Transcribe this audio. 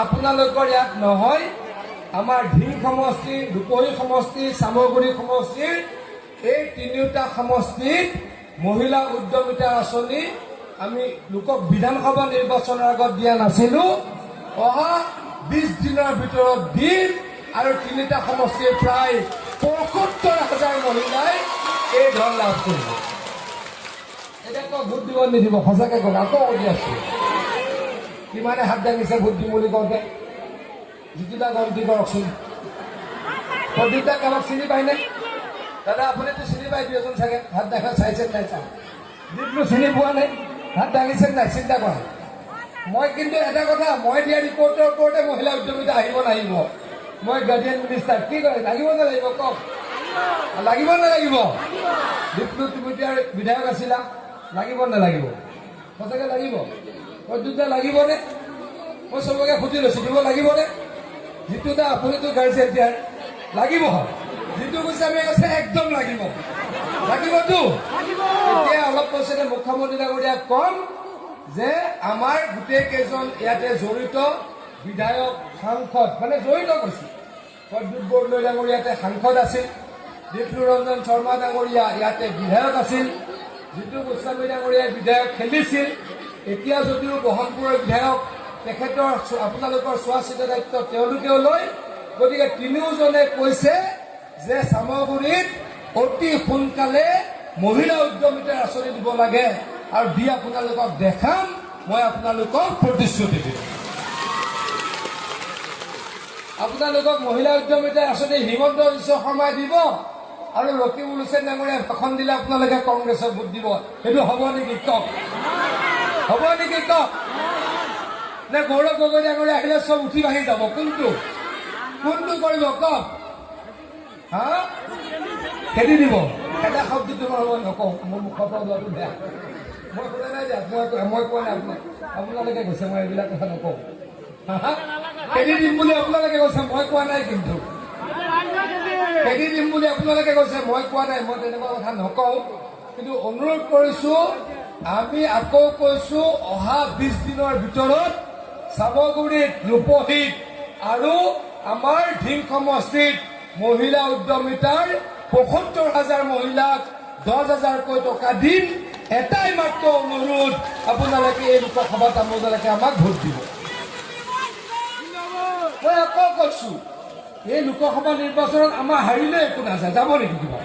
আপোনালোকৰ ইয়াত নহয়, আমাৰ ঢিং সমষ্টি, ৰূপহী সমষ্টি, চামগুৰি সমষ্টিৰ এই তিনিওটা সমষ্টিত মহিলা উদ্যমিতা আঁচনি আমি লোকক বিধানসভা নিৰ্বাচনৰ আগত দিয়া নাছিলো। অহা 20 দিনৰ ভিতৰত দিম আৰু তিনিটা সমষ্টিৰ প্ৰায় ৭৫,০০০ মহিলাই এই ধন লাভ কৰিব। এতিয়া কওক ভোট দিব নিদিব? সঁচাকে কওক, আকৌ কৰি আছো। কিমানে হাত দাঙিছে ভোট দিম বুলি কওঁতে? জিতুদা গন্তি কৰকচোন। প্ৰদীপ দা কাৰোবাক চিনি পায়নে? দাদা আপুনিতো চিনি পাই দিয়কচোন চাগে, হাত দেখা চাইছে নাই? চাওঁ দীপটো চিনি পোৱা নাই, হাত দাঙিছে নাই? চিন্তা কৰা। মই কিন্তু এটা কথা, মই দিয়া ৰিপৰ্টৰ ওপৰতে মহিলা উদ্যমিতা আহিব নাহিব? মই গাৰ্ডিয়ান মিনিষ্টাৰ, কি কৰে? লাগিব নালাগিব? কওক, লাগিব নালাগিব? দীপটো তুমি এতিয়া বিধায়ক আছিলা, লাগিব নালাগিব? সঁচাকে লাগিব? প্ৰদ্যুৎ লাগিবনে? মই চবকে সুধি লৈছো, দিব লাগিবনে? জিতু দা আপুনিতো গাৰ্জেন দিয়াৰ, লাগিব? যিটো গোস্বামীয়ে কৈছে একদম লাগিব, লাগিবতো? এতিয়া অলপ পইচাতে মুখ্যমন্ত্ৰী ডাঙৰীয়াক কম যে আমাৰ গোটেই কেইজন ইয়াতে জড়িত বিধায়ক, সাংসদ, মানে জড়িত কৈছো। প্ৰদ্যুৎ বৰদলৈ ডাঙৰীয়া ইয়াতে সাংসদ আছিল, দীপলু ৰঞ্জন শৰ্মা ডাঙৰীয়া ইয়াতে বিধায়ক আছিল, জিতু গোস্বামী ডাঙৰীয়াই বিধায়ক খেলিছিল। এতিয়া যদিও বহনপুৰৰ বিধায়ক, তেখেতৰ আপোনালোকৰ চোৱা চিতা দায়িত্ব তেওঁলোকেও লয়। গতিকে তিনিওজনে কৈছে যে চামগুৰিত অতি সোনকালে মহিলা উদ্যমিতাৰ আঁচনি দিব লাগে, আৰু দি আপোনালোকক দেখাম, মই আপোনালোকক প্ৰতিশ্ৰুতি দিম। আপোনালোকক মহিলা উদ্যমিতাৰ আঁচনি হিমন্ত বিশ্ব শৰ্মাই দিব, আৰু ৰকিবুল হুছেইন ডাঙৰীয়াই ভাষণ দিলে আপোনালোকে কংগ্ৰেছক ভোট দিব। সেইটো হ'ব নেকি কওক? হ'ব নেকি কওক? নে গৌৰৱ গগৈ ডাঙৰীয়া আহিলে চব উঠি বাঢ়ি যাব? কোনটো কৰিব কওক? হা, খেদি দিব? এটা শব্দ তোমাৰ মই নকওঁ, মোৰ মুখৰ পৰা ওলোৱাটো বেয়া। মই শুনা নাই যে, মই কোৱা নাই, আপোনালোকে কৈছে, মই এইবিলাক কথা নকওঁ। খেদি দিম বুলি আপোনালোকে কৈছে, মই কোৱা নাই। কিন্তু খেদি দিম বুলি আপোনালোকে কৈছে, মই কোৱা নাই। মই তেনেকুৱা কথা নকওঁ, কিন্তু অনুৰোধ কৰিছো, আমি আকৌ কৈছো, অহা 20 দিনৰ ভিতৰত চামগুৰিত, ৰূপহীত আৰু আমাৰ ঢিং সমষ্টিত মহিলা উদ্যমিতাৰ ৭৫,০০০ মহিলাক ১০,০০০কৈ টকা দিম। এটাই মাত্ৰ অনুৰোধ, আপোনালোকে এই লোকসভাত আপোনালোকে আমাক ভোট দিব। মই আকৌ কৈছো, এই লোকসভা নিৰ্বাচনত আমাৰ হাৰিলে একো নাযায়, যাব নেকি কিবা?